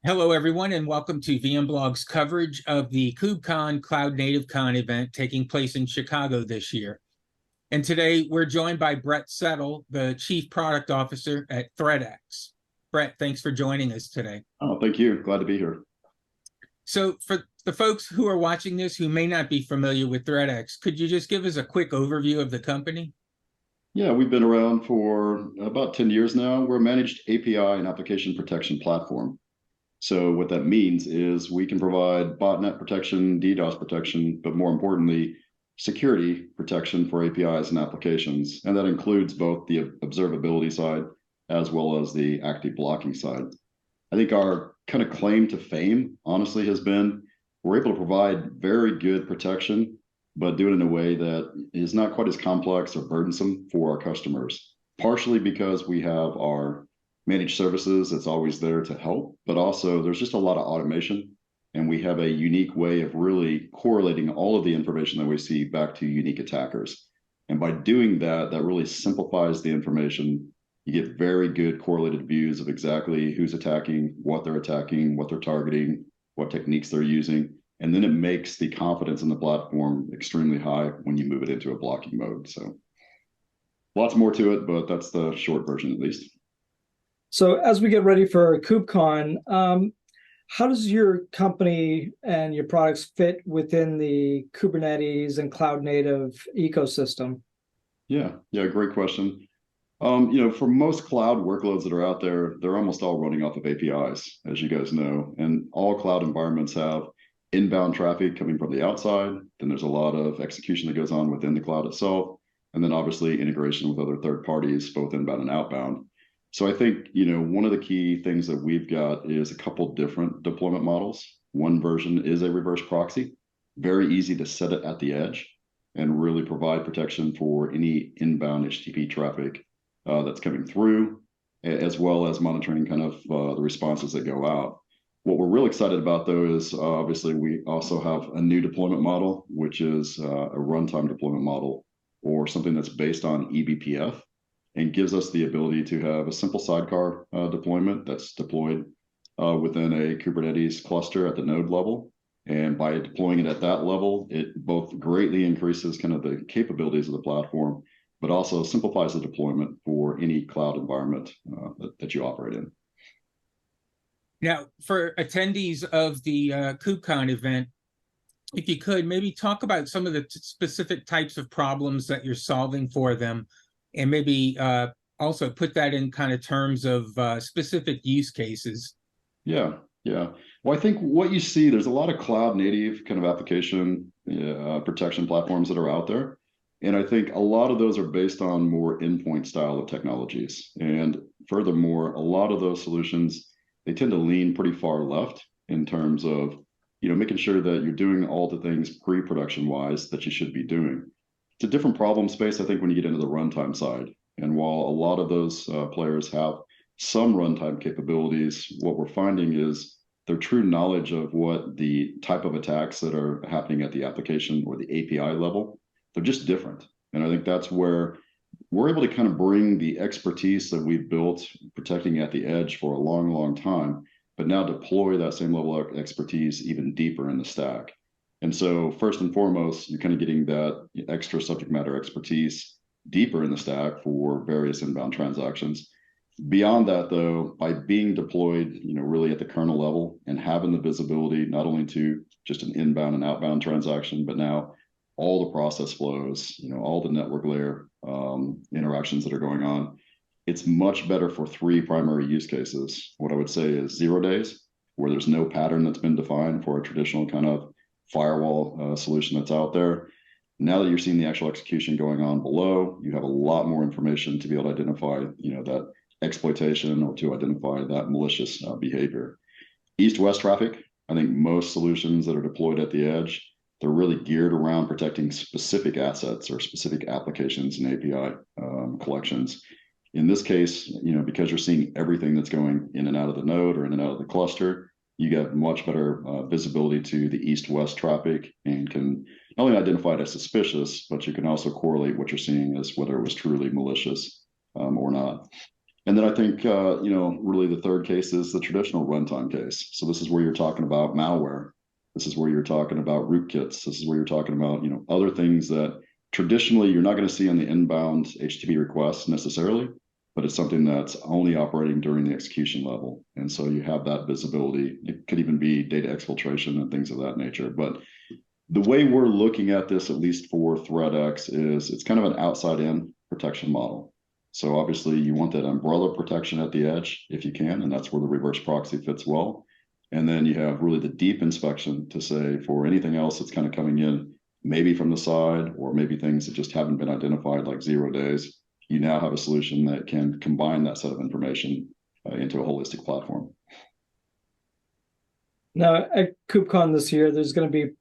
Hello, everyone, and welcome to VMblog's coverage of the KubeCon CloudNativeCon event taking place in Chicago this year. And today we're joined by Bret Settle, the Chief Product Officer at ThreatX. Bret, thanks for joining us today. Oh, thank you. Glad to be here. So for the folks who are watching this who may not be familiar with ThreatX, could you just give us a quick overview of the company? Yeah, we've been around for about 10 years now. We're a managed API and application protection platform. So what that means is we can provide botnet protection, DDoS protection, but more importantly, security protection for APIs and applications. And that includes both the observability side as well as the active blocking side. I think our kind of claim to fame, honestly, has been we're able to provide very good protection, but do it in a way that is not quite as complex or burdensome for our customers, partially because we have our managed services that's always there to help, but also there's just a lot of automation, and we have a unique way of really correlating all of the information that we see back to unique attackers. And by doing that, that really simplifies the information. You get very good correlated views of exactly who's attacking, what they're targeting, what techniques they're using. And then it makes the confidence in the platform extremely high when you move it into a blocking mode. So lots more to it, but that's the short version at least. So as we get ready for KubeCon, how does your company and your products fit within the Kubernetes and cloud native ecosystem? Yeah, great question. For most cloud workloads that are out there, they're almost all running off of APIs, as you guys know, and all cloud environments have inbound traffic coming from the outside. Then there's a lot of execution that goes on within the cloud itself, and then obviously integration with other third parties, both inbound and outbound. So I think, one of the key things that we've got is a couple different deployment models. One version is a reverse proxy, very easy to set it at the edge and really provide protection for any inbound HTTP traffic that's coming through, as well as monitoring kind of the responses that go out. What we're real excited about, though, is obviously we also have a new deployment model, which is a runtime deployment model, or something that's based on eBPF, and gives us the ability to have a simple sidecar deployment that's deployed within a Kubernetes cluster at the node level. And by deploying it at that level, it both greatly increases kind of the capabilities of the platform, but also simplifies the deployment for any cloud environment that you operate in. Now, for attendees of the KubeCon event, if you could, maybe talk about some of the specific types of problems that you're solving for them, and maybe also put that in kind of terms of specific use cases. Yeah. Well, I think what you see, there's a lot of cloud native kind of application protection platforms that are out there. And I think a lot of those are based on more endpoint style of technologies. And furthermore, a lot of those solutions, they tend to lean pretty far left in terms of, making sure that you're doing all the things pre-production wise that you should be doing. It's a different problem space, I think, when you get into the runtime side. And while a lot of those players have some runtime capabilities, what we're finding is their true knowledge of what the type of attacks that are happening at the application or the API level, they're just different. And I think that's where we're able to kind of bring the expertise that we've built protecting at the edge for a long, long time, but now deploy that same level of expertise even deeper in the stack. And so first and foremost, you're kind of getting that extra subject matter expertise deeper in the stack for various inbound transactions. Beyond that, though, by being deployed, really at the kernel level and having the visibility not only to just an inbound and outbound transaction, but now all the process flows, all the network layer interactions that are going on, it's much better for three primary use cases. What I would say is 0 days, where there's no pattern that's been defined for a traditional kind of firewall solution that's out there. Now that you're seeing the actual execution going on below, you have a lot more information to be able to identify, that exploitation or to identify that malicious behavior. East-west traffic, I think most solutions that are deployed at the edge, they're really geared around protecting specific assets or specific applications and API collections. In this case, because you're seeing everything that's going in and out of the node or in and out of the cluster, you get much better visibility to the east-west traffic and can not only identify it as suspicious, but you can also correlate what you're seeing as whether it was truly malicious or not. And then I think, really the third case is the traditional runtime case. So this is where you're talking about malware. This is where you're talking about rootkits. This is where you're talking about, other things that traditionally you're not going to see on the inbound HTTP requests necessarily, but it's something that's only operating during the execution level. And so you have that visibility. It could even be data exfiltration and things of that nature. But the way we're looking at this, at least for ThreatX, is it's kind of an outside-in protection model. So obviously you want that umbrella protection at the edge if you can, and that's where the reverse proxy fits well. And then you have really the deep inspection to say for anything else that's kind of coming in, maybe from the side, or maybe things that just haven't been identified like 0 days. You now have a solution that can combine that set of information into a holistic platform. Now at KubeCon this year, there's going to be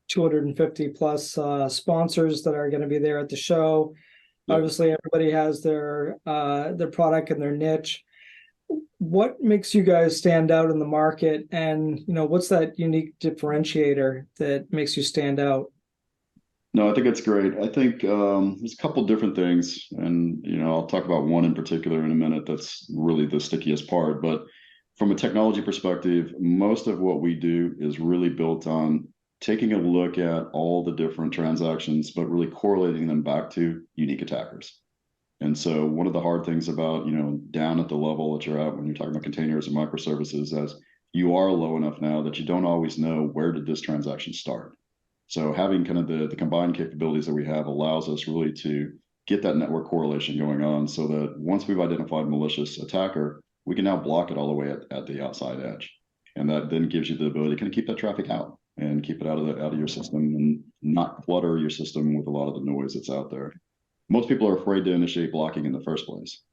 250 plus sponsors that are going to be there at the show. Yep. Obviously, everybody has their product and their niche. What makes you guys stand out in the market, and what's that unique differentiator that makes you stand out? No, I think it's great. I think there's a couple different things, and I'll talk about one in particular in a minute. That's really the stickiest part. But from a technology perspective, most of what we do is really built on taking a look at all the different transactions, but really correlating them back to unique attackers. And so one of the hard things about, down at the level that you're at when you're talking about containers and microservices, as you are low enough now that you don't always know where did this transaction start. So having kind of the combined capabilities that we have allows us really to get that network correlation going on, so that once we've identified a malicious attacker, we can now block it all the way at the outside edge. And that then gives you the ability to kind of keep that traffic out and keep it out of your system and not clutter your system with a lot of the noise that's out there. Most people are afraid to initiate blocking in the first place,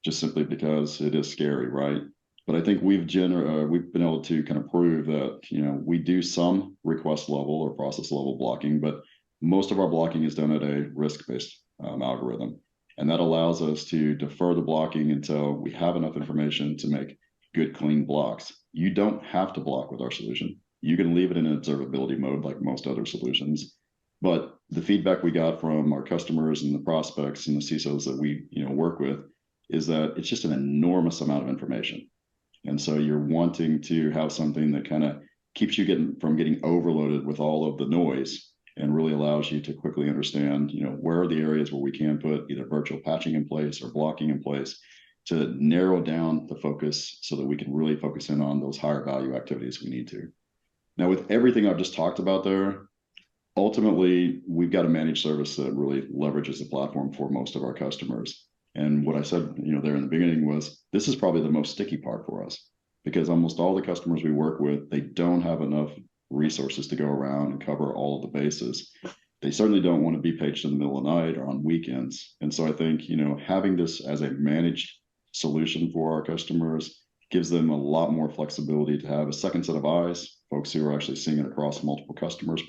just simply because it is scary, right? But I think we've been able to kind of prove that we do some request level or process level blocking, but most of our blocking is done at a risk-based algorithm, and that allows us to defer the blocking until we have enough information to make good, clean blocks. You don't have to block with our solution. You can leave it in observability mode like most other solutions. But the feedback we got from our customers and the prospects and the CISOs that we work with is that it's just an enormous amount of information. And so you're wanting to have something that kind of keeps you from getting overloaded with all of the noise, and really allows you to quickly understand, where are the areas where we can put either virtual patching in place or blocking in place to narrow down the focus so that we can really focus in on those higher value activities we need to. Now, with everything I've just talked about there, ultimately, we've got a managed service that really leverages the platform for most of our customers. And what I said, there in the beginning was, this is probably the most sticky part for us, because almost all the customers we work with, they don't have enough resources to go around and cover all of the bases. They certainly don't want to be paged in the middle of the night or on weekends. And so I think, having this as a managed solution for our customers gives them a lot more flexibility to have a second set of eyes, folks who are actually seeing it across multiple customers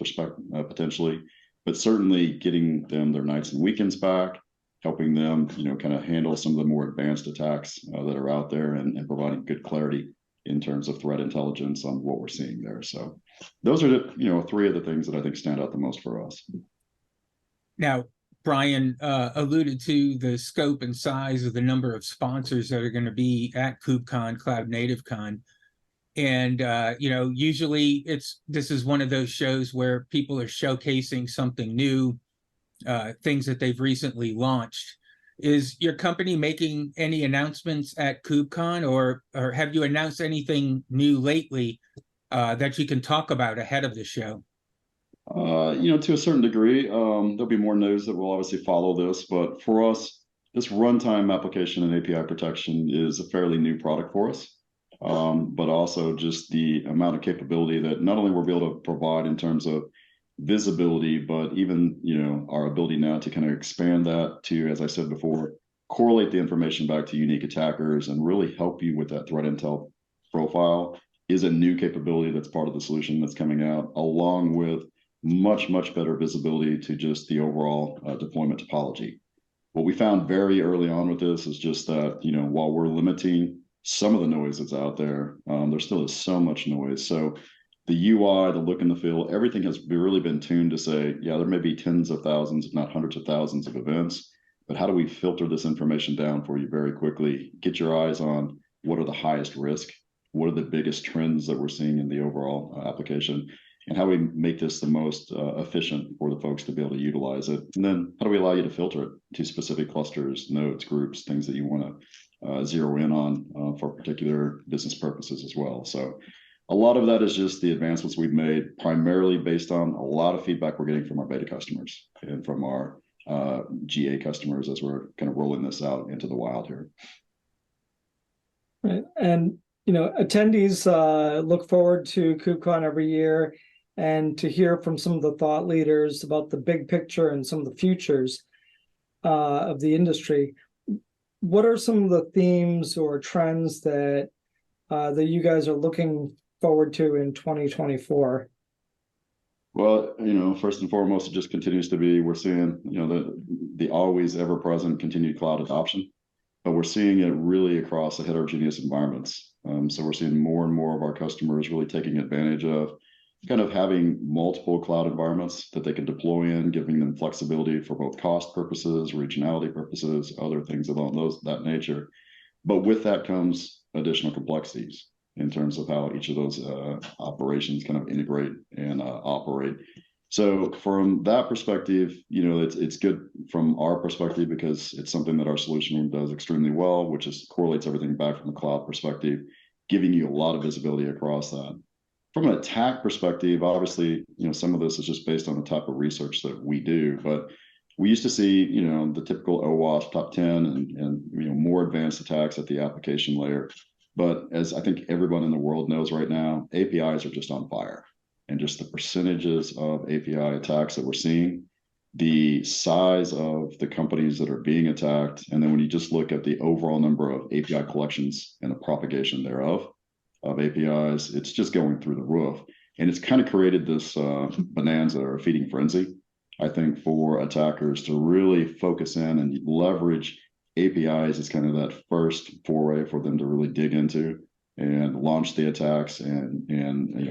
potentially, but certainly getting them their nights and weekends back, helping them, kind of handle some of the more advanced attacks that are out there, and providing good clarity in terms of threat intelligence on what we're seeing there. So those are the, three of the things that I think stand out the most for us. Now, Brian alluded to the scope and size of the number of sponsors that are going to be at KubeCon, CloudNativeCon. And, usually this is one of those shows where people are showcasing something new, things that they've recently launched. Is your company making any announcements at KubeCon, or have you announced anything new lately that you can talk about ahead of the show? To a certain degree, there'll be more news that will obviously follow this, but for us, this runtime application and API protection is a fairly new product for us. But also just the amount of capability that not only we'll be able to provide in terms of visibility, but even, our ability now to kind of expand that to, as I said before, correlate the information back to unique attackers and really help you with that threat intel profile is a new capability that's part of the solution that's coming out, along with much, much better visibility to just the overall deployment topology. What we found very early on with this is just that, while we're limiting some of the noise that's out there, there still is so much noise. So the UI, the look and the feel, everything has really been tuned to say, yeah, there may be tens of thousands, if not hundreds of thousands of events, but how do we filter this information down for you very quickly, get your eyes on what are the highest risk, what are the biggest trends that we're seeing in the overall application, and how we make this the most efficient for the folks to be able to utilize it. And then how do we allow you to filter it to specific clusters, nodes, groups, things that you want to zero in on for particular business purposes as well. So a lot of that is just the advancements we've made, primarily based on a lot of feedback we're getting from our beta customers and from our GA customers as we're kind of rolling this out into the wild here. Right. And, attendees look forward to KubeCon every year, and to hear from some of the thought leaders about the big picture and some of the futures of the industry. What are some of the themes or trends that you guys are looking forward to in 2024? Well, first and foremost, it just continues to be, we're seeing, the always ever present continued cloud adoption, but we're seeing it really across the heterogeneous environments. So we're seeing more and more of our customers really taking advantage of kind of having multiple cloud environments that they can deploy in, giving them flexibility for both cost purposes, regionality purposes, other things along that nature. But with that comes additional complexities in terms of how each of those operations kind of integrate and operate. So from that perspective, it's good from our perspective because it's something that our solution does extremely well, which is correlates everything back from a cloud perspective, giving you a lot of visibility across that. From an attack perspective, obviously, some of this is just based on the type of research that we do, but we used to see, the typical OWASP top 10 and more advanced attacks at the application layer. But as I think everyone in the world knows right now, APIs are just on fire. And just the percentages of API attacks that we're seeing, the size of the companies that are being attacked, and then when you just look at the overall number of API collections and the propagation thereof of APIs, it's just going through the roof. And it's kind of created this bonanza or feeding frenzy, I think, for attackers to really focus in and leverage APIs as kind of that first foray for them to really dig into and launch the attacks and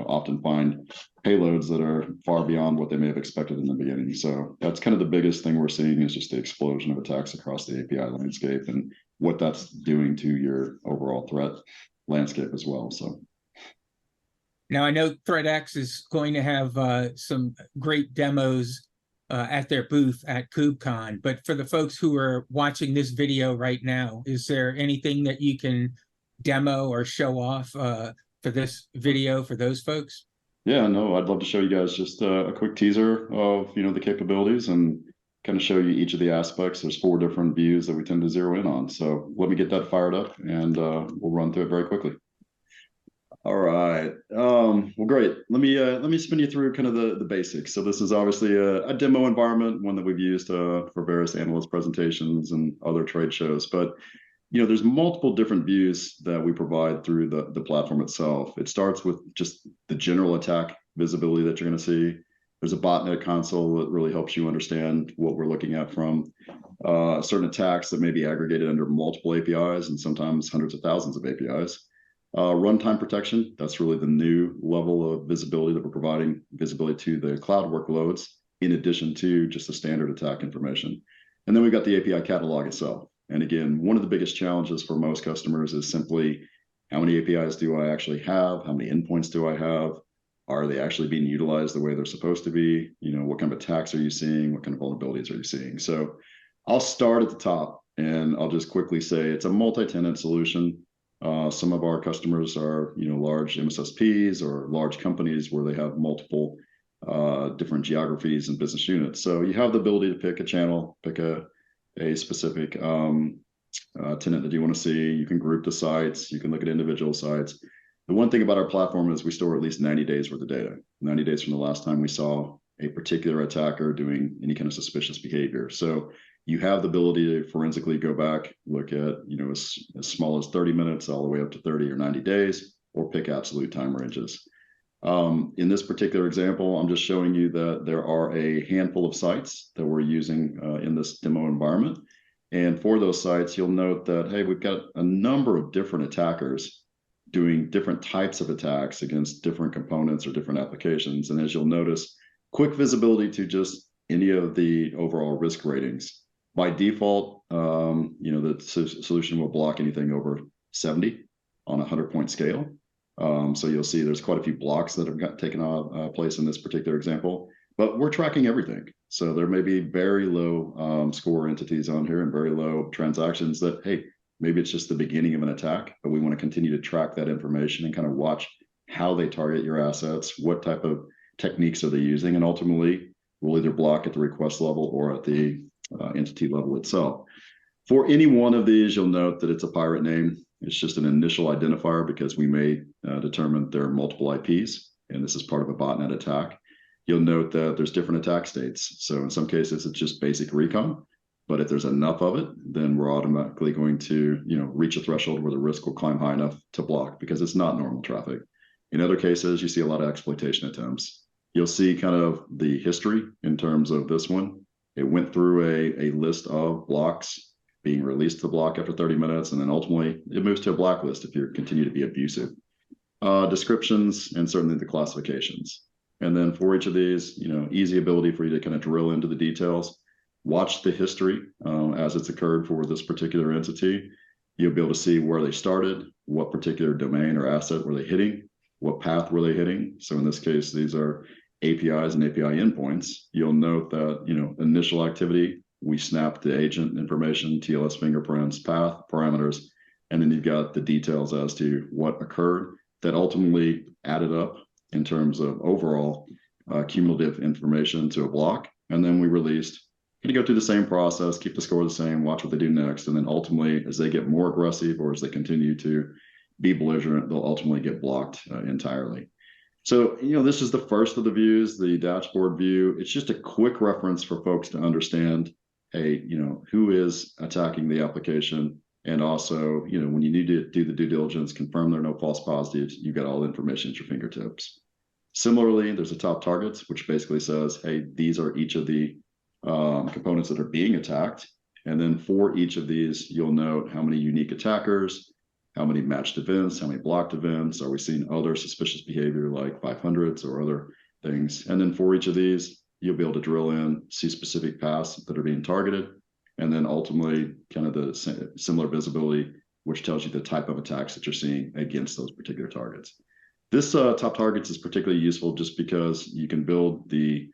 often find payloads that are far beyond what they may have expected in the beginning. So that's kind of the biggest thing we're seeing is just the explosion of attacks across the API landscape and what that's doing to your overall threat landscape as well. So now I know ThreatX is going to have some great demos at their booth at KubeCon, but for the folks who are watching this video right now, is there anything that you can demo or show off for this video for those folks? Yeah, no, I'd love to show you guys just a quick teaser of the capabilities and kind of show you each of the aspects. There's 4 different views that we tend to zero in on. So let me get that fired up and we'll run through it very quickly. All right. Well, great. Let me spin you through kind of the basics. So this is obviously a demo environment, one that we've used for various analyst presentations and other trade shows. But there's multiple different views that we provide through the platform itself. It starts with just the general attack visibility that you're going to see. There's a botnet console that really helps you understand what we're looking at from certain attacks that may be aggregated under multiple APIs and sometimes hundreds of thousands of APIs. Runtime protection, that's really the new level of visibility that we're providing, visibility to the cloud workloads, in addition to just the standard attack information. And then we've got the API catalog itself. And again, one of the biggest challenges for most customers is simply how many APIs do I actually have? How many endpoints do I have? Are they actually being utilized the way they're supposed to be? What kind of attacks are you seeing? What kind of vulnerabilities are you seeing? So I'll start at the top and I'll just quickly say it's a multi-tenant solution. Some of our customers are, large MSSPs or large companies where they have multiple different geographies and business units. So you have the ability to pick a channel, pick a specific tenant that you want to see. You can group the sites. You can look at individual sites. The one thing about our platform is we store at least 90 days worth of data, 90 days from the last time we saw a particular attacker doing any kind of suspicious behavior. So you have the ability to forensically go back, look at, as small as 30 minutes all the way up to 30 or 90 days, or pick absolute time ranges. In this particular example, I'm just showing you that there are a handful of sites that we're using in this demo environment. And for those sites, you'll note that, hey, we've got a number of different attackers doing different types of attacks against different components or different applications. And as you'll notice, quick visibility to just any of the overall risk ratings By default, the solution will block anything over 70 on a 100-point scale. So you'll see there's quite a few blocks that have taken place in this particular example, but we're tracking everything. So there may be very low score entities on here and very low transactions that, hey, maybe it's just the beginning of an attack, but we want to continue to track that information and kind of watch how they target your assets, what type of techniques are they using, and ultimately we'll either block at the request level or at the entity level itself. For any one of these, you'll note that it's a pirate name. It's just an initial identifier because we may determine there are multiple IPs, and this is part of a botnet attack. You'll note that there's different attack states. So in some cases, it's just basic recon, but if there's enough of it, then we're automatically going to, reach a threshold where the risk will climb high enough to block because it's not normal traffic. In other cases, you see a lot of exploitation attempts. You'll see kind of the history in terms of this one. It went through a list of blocks being released to the block after 30 minutes, and then ultimately it moves to a blacklist if you continue to be abusive. Descriptions and certainly the classifications. And then for each of these, easy ability for you to kind of drill into the details, watch the history as it's occurred for this particular entity. You'll be able to see where they started, what particular domain or asset were they hitting, what path were they hitting. So in this case, these are APIs and API endpoints. You'll note that, initial activity, we snapped the agent information, TLS fingerprints, path, parameters, and then you've got the details as to what occurred that ultimately added up in terms of overall cumulative information to a block. And then we released, going to go through the same process, keep the score the same, watch what they do next. And then ultimately, as they get more aggressive or as they continue to be belligerent, they'll ultimately get blocked entirely. So, this is the first of the views, the dashboard view. It's just a quick reference for folks to understand, hey, who is attacking the application. And also, when you need to do the due diligence, confirm there are no false positives, you've got all the information at your fingertips. Similarly, there's a top targets, which basically says, hey, these are each of the components that are being attacked. And then for each of these, you'll note how many unique attackers, how many matched events, how many blocked events, are we seeing other suspicious behavior like 500s or other things. And then for each of these, you'll be able to drill in, see specific paths that are being targeted, and then ultimately kind of the similar visibility, which tells you the type of attacks that you're seeing against those particular targets. This top targets is particularly useful just because you can build the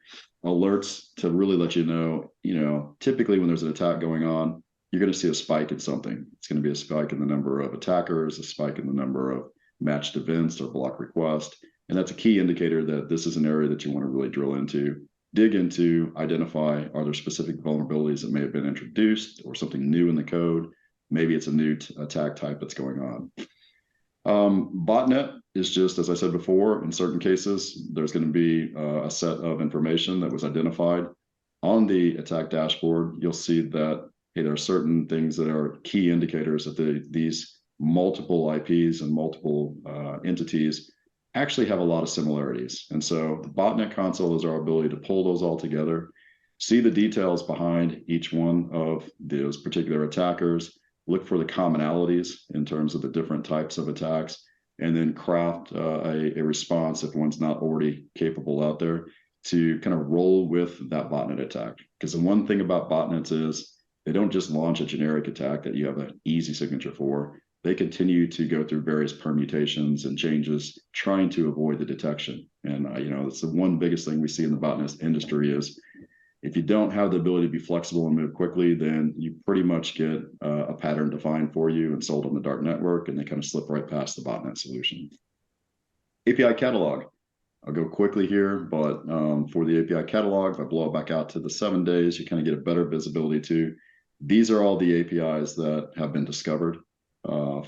alerts to really let you know, typically when there's an attack going on, you're going to see a spike in something. It's going to be a spike in the number of attackers, a spike in the number of matched events or block requests. And that's a key indicator that this is an area that you want to really drill into, dig into, identify, are there specific vulnerabilities that may have been introduced or something new in the code? Maybe it's a new attack type that's going on. Botnet is just, as I said before, in certain cases, there's going to be a set of information that was identified on the attack dashboard. You'll see that, hey, there are certain things that are key indicators that these multiple IPs and multiple entities actually have a lot of similarities. And so the botnet console is our ability to pull those all together, see the details behind each one of those particular attackers, look for the commonalities in terms of the different types of attacks, and then craft a response if one's not already capable out there to kind of roll with that botnet attack. Because the one thing about botnets is they don't just launch a generic attack that you have an easy signature for. They continue to go through various permutations and changes, trying to avoid the detection. And it's the one biggest thing we see in the botnet industry is if you don't have the ability to be flexible and move quickly, then you pretty much get a pattern defined for you and sold on the dark network, and they kind of slip right past the botnet solution. API catalog. I'll go quickly here, but for the API catalog, if I blow it back out to the 7 days, you kind of get a better visibility to. These are all the APIs that have been discovered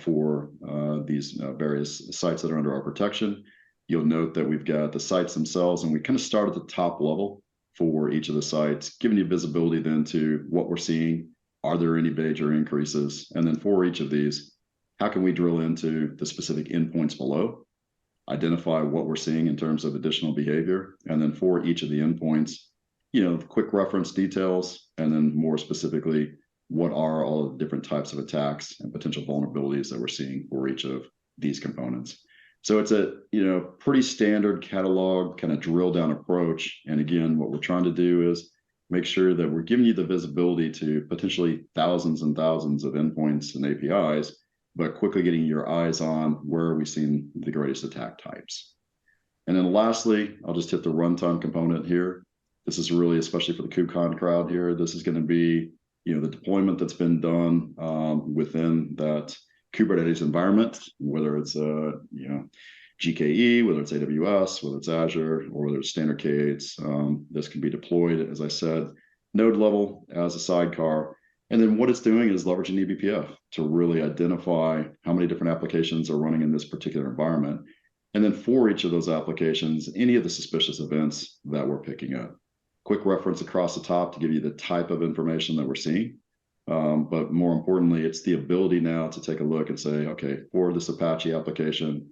for these various sites that are under our protection. You'll note that we've got the sites themselves, and we kind of start at the top level for each of the sites, giving you visibility then to what we're seeing. Are there any major increases? And then for each of these, how can we drill into the specific endpoints below, identify what we're seeing in terms of additional behavior, and then for each of the endpoints, quick reference details, and then more specifically, what are all the different types of attacks and potential vulnerabilities that we're seeing for each of these components. So it's a pretty standard catalog kind of drill down approach. And again, what we're trying to do is make sure that we're giving you the visibility to potentially thousands and thousands of endpoints and APIs, but quickly getting your eyes on where are we seeing the greatest attack types. And then lastly, I'll just hit the runtime component here. This is really, especially for the KubeCon crowd here, this is going to be, the deployment that's been done within that Kubernetes environment, whether it's GKE, whether it's AWS, whether it's Azure, or whether it's standard K8s. This can be deployed, as I said, node level as a sidecar. And then what it's doing is leveraging eBPF to really identify how many different applications are running in this particular environment. And then for each of those applications, any of the suspicious events that we're picking up. Quick reference across the top to give you the type of information that we're seeing. But more importantly, it's the ability now to take a look and say, okay, for this Apache application,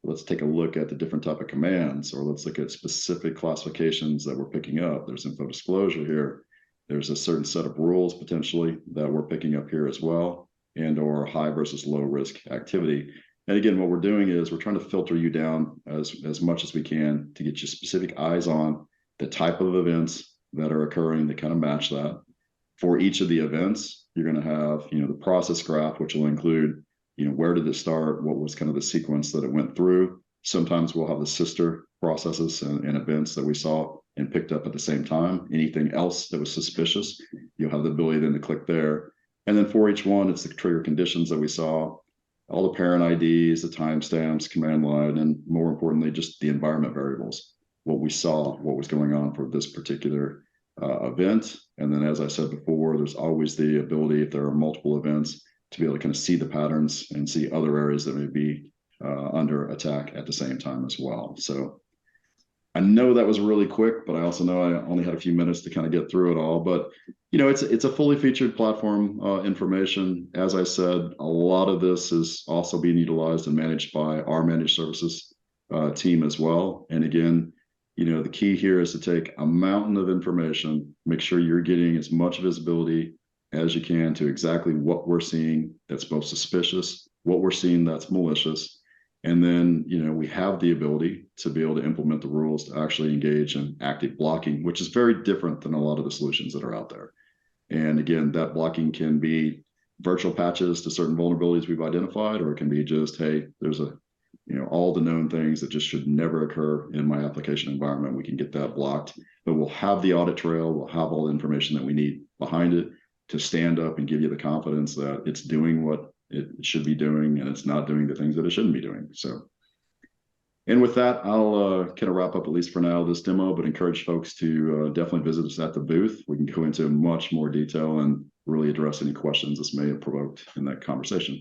let's take a look at the different type of commands, or let's look at specific classifications that we're picking up. There's info disclosure here. There's a certain set of rules potentially that we're picking up here as well, and or high versus low risk activity. And again, what we're doing is we're trying to filter you down as much as we can to get you specific eyes on the type of events that are occurring that kind of match that. For each of the events, you're going to have, the process graph, which will include, where did it start? What was kind of the sequence that it went through? Sometimes we'll have the sister processes and events that we saw and picked up at the same time. Anything else that was suspicious, you'll have the ability then to click there. And then for each one, it's the trigger conditions that we saw, all the parent IDs, the timestamps, command line, and more importantly, just the environment variables, what we saw, what was going on for this particular event. And then, as I said before, there's always the ability, if there are multiple events, to be able to kind of see the patterns and see other areas that may be under attack at the same time as well. So I know that was really quick, but I also know I only had a few minutes to kind of get through it all. But it's a fully featured platform information. As I said, a lot of this is also being utilized and managed by our managed services team as well. And again, the key here is to take a mountain of information, make sure you're getting as much visibility as you can to exactly what we're seeing that's both suspicious, what we're seeing that's malicious. And then, we have the ability to be able to implement the rules to actually engage in active blocking, which is very different than a lot of the solutions that are out there. And again, that blocking can be virtual patches to certain vulnerabilities we've identified, or it can be just, hey, there's all the known things that just should never occur in my application environment. We can get that blocked, but we'll have the audit trail. We'll have all the information that we need behind it to stand up and give you the confidence that it's doing what it should be doing and it's not doing the things that it shouldn't be doing. So, and with that, I'll kind of wrap up, at least for now, this demo, but encourage folks to definitely visit us at the booth. We can go into much more detail and really address any questions this may have provoked in that conversation.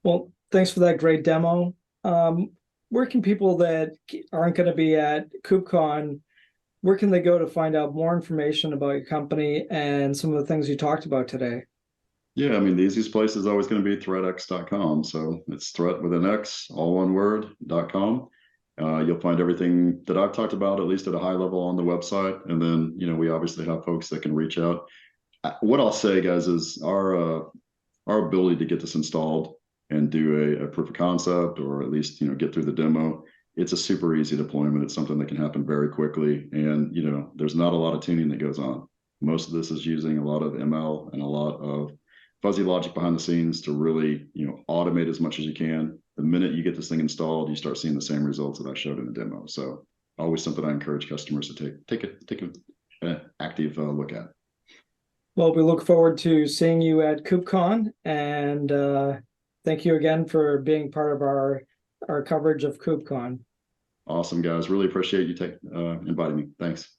Well, thanks for that great demo. Where can people that aren't going to be at KubeCon, where can they go to find out more information about your company and some of the things you talked about today? Yeah, the easiest place is always going to be ThreatX.com. So it's threat with an X, all one word, .com. You'll find everything that I've talked about, at least at a high level, on the website. And then, we obviously have folks that can reach out. What I'll say, guys, is our ability to get this installed and do a proof of concept, or at least, get through the demo, it's a super easy deployment. It's something that can happen very quickly. And, there's not a lot of tuning that goes on. Most of this is using a lot of ML and a lot of fuzzy logic behind the scenes to really, automate as much as you can. The minute you get this thing installed, you start seeing the same results that I showed in the demo. So always something I encourage customers to take an active look at. Well, we look forward to seeing you at KubeCon, and thank you again for being part of our coverage of KubeCon. Awesome, guys. Really appreciate you inviting me. Thanks.